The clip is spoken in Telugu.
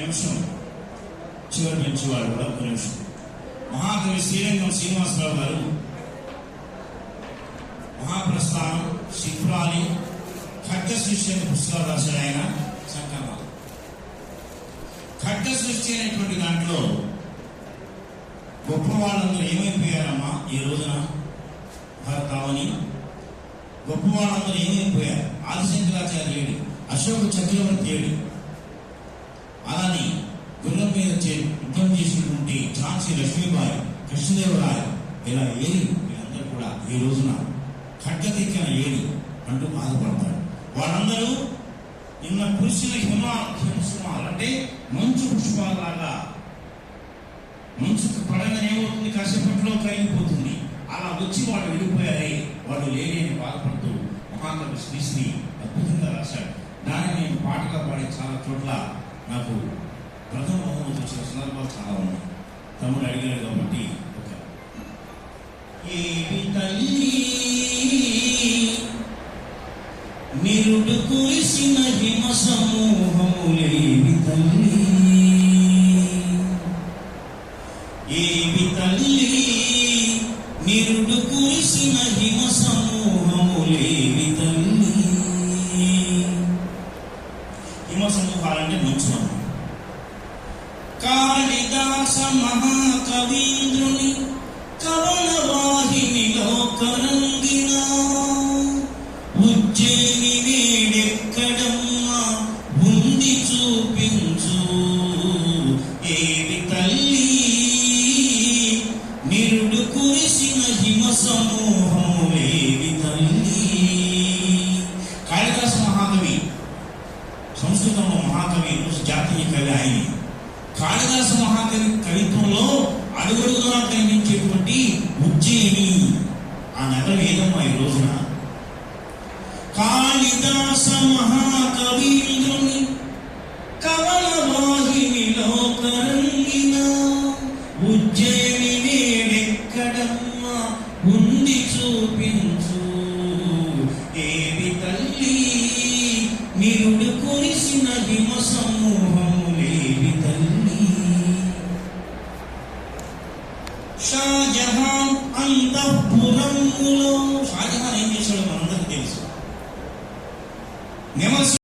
నిమిషం చివరి నుంచి వాడు కూడా ఒక నిమిషం. మహాకవి శ్రీరంగం శ్రీనివాసరావు గారు మహాప్రస్థానం, శిల్పాలి, ఖడ్గ సృష్టి అనే పుస్తకాలు రాశాడు. ఆయన సంకలనాలు. ఖడ్గ సృష్టి అనేటువంటి దాంట్లో గొప్ప వాళ్ళందరూ ఏమైపోయారమ్మా ఈ రోజున భారతావని? గొప్ప వాళ్ళందరూ ఏమైపోయారు? ఆదిశంకరాచార్య ఏడు, అశోక చక్రవర్తి ఏడు, అలాని గుర్రం మీద యుద్ధం చేసినటువంటి ఝాన్సీ లక్ష్మీబాయి, కృష్ణదేవరాయ, ఇలా ఏడు వీళ్ళందరూ కూడా ఈ రోజున ఖడ్గదిక్కిన ఏడు అంటూ బాధపడతారు. వాళ్ళందరూ నిన్న కురిసిన హిమసుమాలు అంటే మంచు పుష్పాలలాగా, మంచుకు పడగానే ఏమవుతుంది, కాసేపట్లో కరిగిపోతుంది. అలా వచ్చి వాడు విడిపోయారే, వాడు లేని అని బాధపడుతూ మహాకవి శ్రీశ్రీ అద్భుతంగా రాశాడు. దాన్ని నేను పాటగా పాడే చాలా చోట్ల నాకు ప్రథమ బహుమతి వచ్చిన సందర్భాలు చాలా ఉన్నాయి. తమ్ముడు అడిగాడు కాబట్టి ఏమి తల్లి నిరుడు కురిసిన హిమ సమూహములేవి తల్లి, ఏమి తల్లి నిరుడు కురిసిన హిమ సమూహములేవి తల్లి. హిమ సమూహాలంటే మంచు. కాళిదాస మహాకవీంద్రుని కవన వాహినిలో కరంగిన ఉజ్జయిని వేడెక్కడమ్మా ఉంది చూపించు. ఏవి తల్లి నిరుడు కురిసిన హిమ సమూహములేవి తల్లి. కాళిదాస మహాకవి, సంస్కృతంలో మహాకవి, జాతీయ కవి ఆయన. కాళిదాస మహాకవి కవిత్వంలో అడుగడుగునా కనిపించేటువంటి ఉజ్జయిని ఆ నగరం ఏదమ్మా ఈ రోజున? కాళిదాస మహాకవీంద్రుని కవన వాహినిలో కరంగిన ఉజ్జయిని వేడెక్కడమ్మా ఉంది చూపించు. ఏవి తల్లి నిరుడు కురిసిన హిమ సమూహములేవి తల్లి. షాజహాన్ అంతఃపురములో, షాజహాన్ ఏం చేశాడో మనందరికీ తెలుసు.